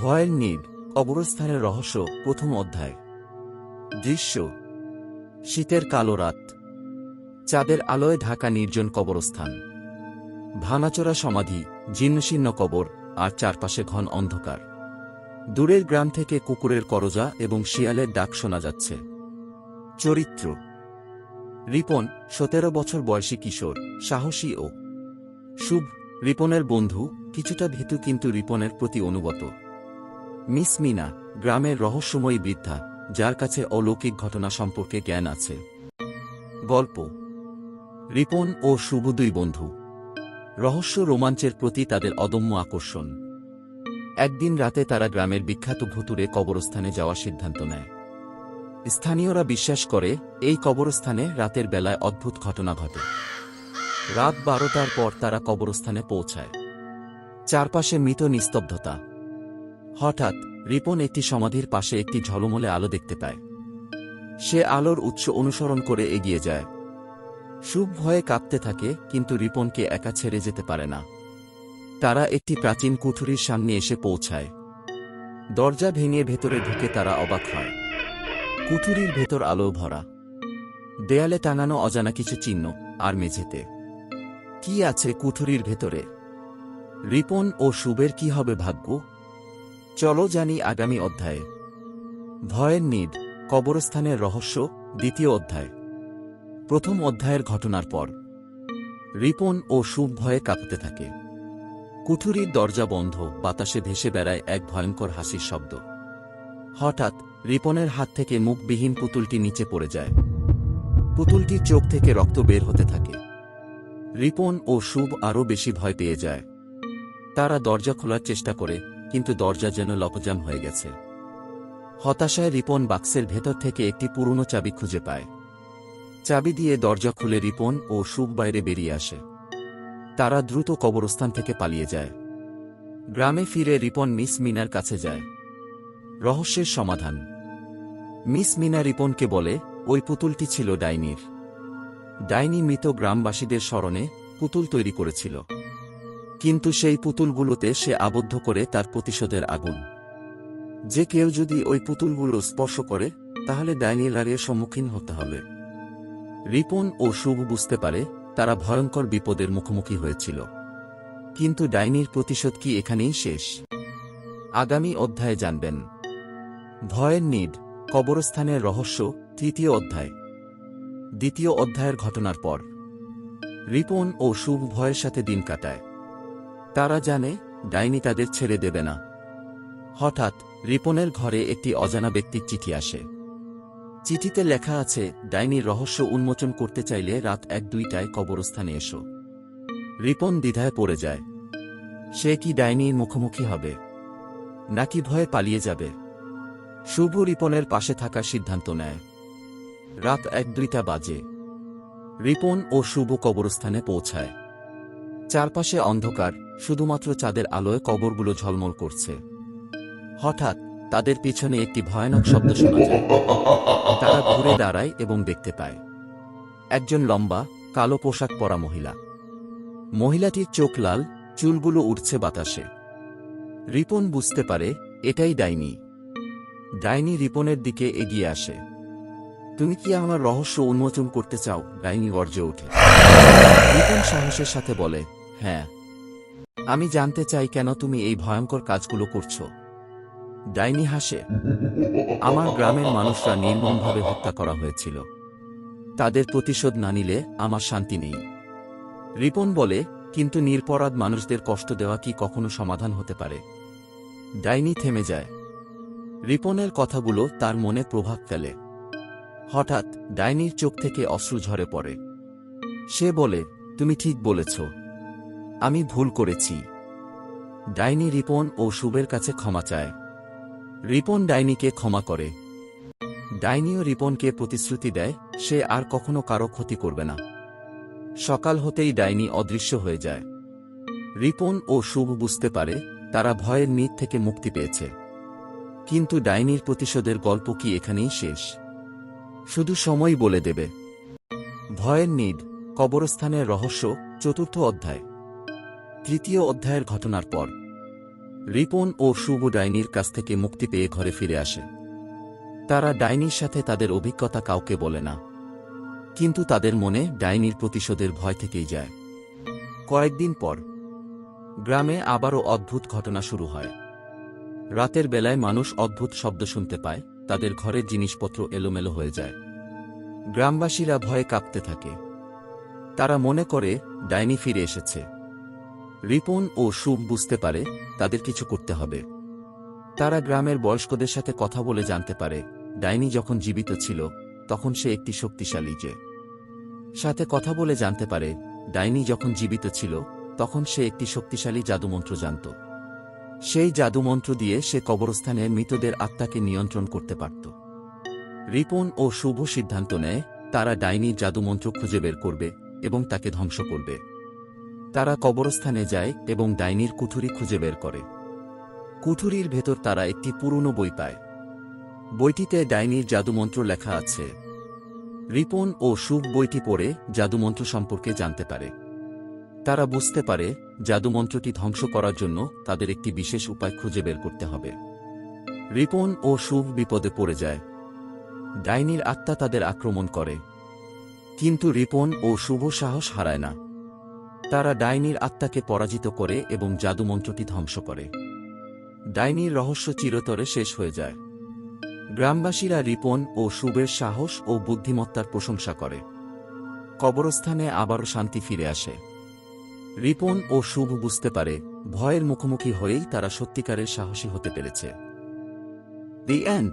ভয়ের নীড়, কবরস্থানের রহস্য, প্রথম অধ্যায়। দৃশ্য: শীতের কালো রাত, চাঁদের আলোয় ঢাকা নির্জন কবরস্থান। ভাঙাচোরা সমাধি, জীর্ণশীর্ণ কবর, আর চারপাশে ঘন অন্ধকার। দূরের গ্রাম থেকে কুকুরের করজা এবং শিয়ালের ডাক শোনা যাচ্ছে। চরিত্র: রিপন, 17 বছর বয়সী কিশোর, সাহসী ও শুভ। রিপনের বন্ধু, কিছুটা ভীতু কিন্তু রিপনের প্রতি অনুগত। মিস মিনা, গ্রামের রহস্যময়ী বৃদ্ধা, যার কাছে অলৌকিক ঘটনা সম্পর্কে জ্ঞান আছে। গল্প: রিপন ও শুভ দুই বন্ধু। রহস্য রোমাঞ্চের প্রতি তাদের অদম্য আকর্ষণ। একদিন রাতে তারা গ্রামের বিখ্যাত ভুতুড়ে কবরস্থানে যাওয়ার সিদ্ধান্ত নেয়। স্থানীয়রা বিশ্বাস করে এই কবরস্থানে রাতের বেলায় অদ্ভুত ঘটনা ঘটে। রাত 12টার পর তারা কবরস্থানে পৌঁছায়। চারপাশে মৃত নিস্তব্ধতা। হঠাৎ রিপন একটি সমাধির পাশে একটি ঝলমলে আলো দেখতে পায়। সে আলোর উৎস অনুসরণ করে এগিয়ে যায়। শুভ ভয়ে কাঁপতে থাকে, কিন্তু রিপনকে একা ছেড়ে যেতে পারে না। তারা একটি প্রাচীন কুঠুরির সামনে এসে পৌঁছায়। দরজা ভেঙে ভেতরে ঢুকে তারা অবাক হয়। কুঠুরির ভেতর আলো ভরা। দেয়ালে টাঙানো অজানা কিছু চিহ্ন, আর মেঝেতে কি আছে কুঠুরির ভেতরে? রিপন ও শুভের কি হবে ভাগ্য? চলো জানি আগামী অধ্যায়ে। ভয়ের নীড়, কবরস্থানের রহস্য, দ্বিতীয় অধ্যায়। প্রথম অধ্যায়ের ঘটনার পর রিপন ও শুভ ভয়ে কাঁপতে থাকে। কুঠুরির দরজা বন্ধ, বাতাসে ভেসে বেড়ায় এক ভয়ঙ্কর হাসির শব্দ। হঠাৎ রিপনের হাত থেকে মুখবিহীন পুতুলটি নিচে পড়ে যায়। পুতুলটির চোখ থেকে রক্ত বের হতে থাকে। রিপন ও শুভ আরও বেশি ভয় পেয়ে যায়। তারা দরজা খোলার চেষ্টা করে, কিন্তু দরজা যেন লকজাম হয়ে গেছে। হতাশায় রিপন বাক্সের ভেতর থেকে একটি পুরনো চাবি খুঁজে পায়। চাবি দিয়ে দরজা খুলে রিপন ও শুভ বাইরে বেরিয়ে আসে। তারা দ্রুত কবরস্থান থেকে পালিয়ে যায়। গ্রামে ফিরে রিপন মিস মিনার কাছে যায়। রহস্যের সমাধান: মিস মিনা রিপনকে বলে ওই পুতুলটি ছিল ডাইনির। ডাইনি মৃত গ্রামবাসীদের স্মরণে পুতুল তৈরি করেছিল, কিন্তু সেই পুতুলগুলোতে সে আবদ্ধ করে তার প্রতিশোধের আগুন। যে কেউ যদি ওই পুতুলগুলো স্পর্শ করে, তাহলে ডাইনির রাগের সম্মুখীন হতে হবে। রিপন ও শুভ বুঝতে পারে তারা ভয়ঙ্কর বিপদের মুখোমুখি হয়েছিল। কিন্তু ডাইনির প্রতিশোধ কি এখানেই শেষ? আগামী অধ্যায়ে জানবেন। ভয়ের নীড়, কবরস্থানের রহস্য, তৃতীয় অধ্যায়। দ্বিতীয় অধ্যায়ের ঘটনার পর রিপন ও শুভ ভয়ের সাথে দিন কাটায়। তারা জানে ডাইনি তাদের ছেড়ে দেবে না। হঠাৎ রিপনের ঘরে একটি অজানা ব্যক্তির চিঠি আসে। চিঠিতে লেখা আছে, ডাইনির রহস্য উন্মোচন করতে চাইলে রাত 1-2টায় কবরস্থানে এসো। রিপন দ্বিধায় পড়ে যায়। সে কি ডাইনির মুখোমুখি হবে, নাকি ভয়ে পালিয়ে যাবে? শুভ রিপনের পাশে থাকার সিদ্ধান্ত নেয়। রাত 1-2টা বাজে। রিপন ও শুভ কবরস্থানে পৌঁছায়। চারপাশে অন্ধকার, শুধুমাত্র চাঁদের আলোয় কবরগুলো ঝলমল করছে। হঠাৎ তাদের পিছনে একটি ভয়ানক শব্দ শোনা যায়। তারা ঘুরে দাঁড়ায় এবং দেখতে পায় একজন লম্বা, কালো পোশাক পরা মহিলা। মহিলাটির চোখ লাল, চুলগুলো উড়ছে বাতাসে। রিপন বুঝতে পারে এটাই ডাইনি। ডাইনি রিপনের দিকে এগিয়ে আসে। তুমি কি আমার রহস্য উন্মোচন করতে চাও? ডাইনি গর্জে ওঠে। রিপন সাহসের সাথে বলে, হ্যাঁ, আমি জানতে চাই কেন তুমি এই ভয়ঙ্কর কাজগুলো করছো। ডাইনি হাসে, আমার গ্রামের মানুষরা নির্মমভাবে হত্যা করা হয়েছিল। তাদের প্রতিশোধ না নিলে আমার শান্তি নেই। রিপন বলে, কিন্তু নিরপরাধ মানুষদের কষ্ট দেওয়া কি কখনো সমাধান হতে পারে? ডাইনি থেমে যায়। রিপনের কথাগুলো তার মনে প্রভাব ফেলে। হঠাৎ ডাইনির চোখ থেকে অশ্রু ঝরে পড়ে। সে বলে, তুমি ঠিক বলেছ, আমি ভুল করেছি। ডাইনি রিপন ও শুভের কাছে ক্ষমা চায়। রিপন ডাইনিকে ক্ষমা করে। ডাইনিও রিপনকে প্রতিশ্রুতি দেয় সে আর কখনো কারো ক্ষতি করবে না। সকাল হতেই ডাইনি অদৃশ্য হয়ে যায়। রিপন ও শুভ বুঝতে পারে তারা ভয়ের নীড় থেকে মুক্তি পেয়েছে। কিন্তু ডাইনির প্রতিশোধের গল্প কি এখানেই শেষ? শুধু সময় বলে দেবে। ভয়ের নীড়, কবরস্থানের রহস্য, চতুর্থ অধ্যায়। তৃতীয় অধ্যায়ের ঘটনার পর রিপন ও শুভ ডাইনির কাছ থেকে মুক্তি পেয়ে ঘরে ফিরে আসে। তারা ডাইনির সাথে তাদের অভিজ্ঞতা কাউকে বলে না, কিন্তু তাদের মনে ডাইনির প্রতিশোধের ভয় থেকেই যায়। কয়েকদিন পর গ্রামে আবারও অদ্ভুত ঘটনা শুরু হয়। রাতের বেলায় মানুষ অদ্ভুত শব্দ শুনতে পায়, তাদের ঘরের জিনিসপত্র এলোমেলো হয়ে যায়। গ্রামবাসীরা ভয়ে কাঁপতে থাকে। তারা মনে করে ডাইনি ফিরে এসেছে। রিপন ও শুভ বুঝতে পারে তাদের কিছু করতে হবে। তারা গ্রামের বয়স্কদের সাথে কথা বলে জানতে পারে ডাইনি যখন জীবিত ছিল তখন সে একটি শক্তিশালী সাথে কথা বলে জানতে পারে ডাইনি যখন জীবিত ছিল তখন সে একটি শক্তিশালী জাদুমন্ত্র জানত। সেই জাদুমন্ত্র দিয়ে সে কবরস্থানের মৃতদের আত্মাকে নিয়ন্ত্রণ করতে পারত। রিপন ও শুভ সিদ্ধান্ত নেয় তারা ডাইনির জাদুমন্ত্র খুঁজে বের করবে এবং তাকে ধ্বংস করবে। তারা কবরস্থানে যায় এবং ডাইনির কুঠুরি খুঁজে বের করে। কুঠুরির ভেতর তারা একটি পুরনো বই পায়। বইটিতে ডাইনির জাদুমন্ত্র লেখা আছে। রিপন ও শুভ বইটি পড়ে জাদুমন্ত্র সম্পর্কে জানতে পারে। তারা বুঝতে পারে জাদুমন্ত্রটি ধ্বংস করার জন্য তাদের একটি বিশেষ উপায় খুঁজে বের করতে হবে। রিপন ও শুভ বিপদে পড়ে যায়। ডাইনির আত্মা তাদের আক্রমণ করে, কিন্তু রিপন ও শুভ সাহস হারায় না। তারা ডাইনির আত্মাকে পরাজিত করে এবং জাদুমন্ত্রটি ধ্বংস করে। ডাইনির রহস্য চিরতরে শেষ হয়ে যায়। গ্রামবাসীরা রিপন ও শুভের সাহস ও বুদ্ধিমত্তার প্রশংসা করে। কবরস্থানে আবারও শান্তি ফিরে আসে। রিপন ও শুভ বুঝতে পারে ভয়ের মুখোমুখি হয়েই তারা সত্যিকারের সাহসী হতে পেরেছে। The end.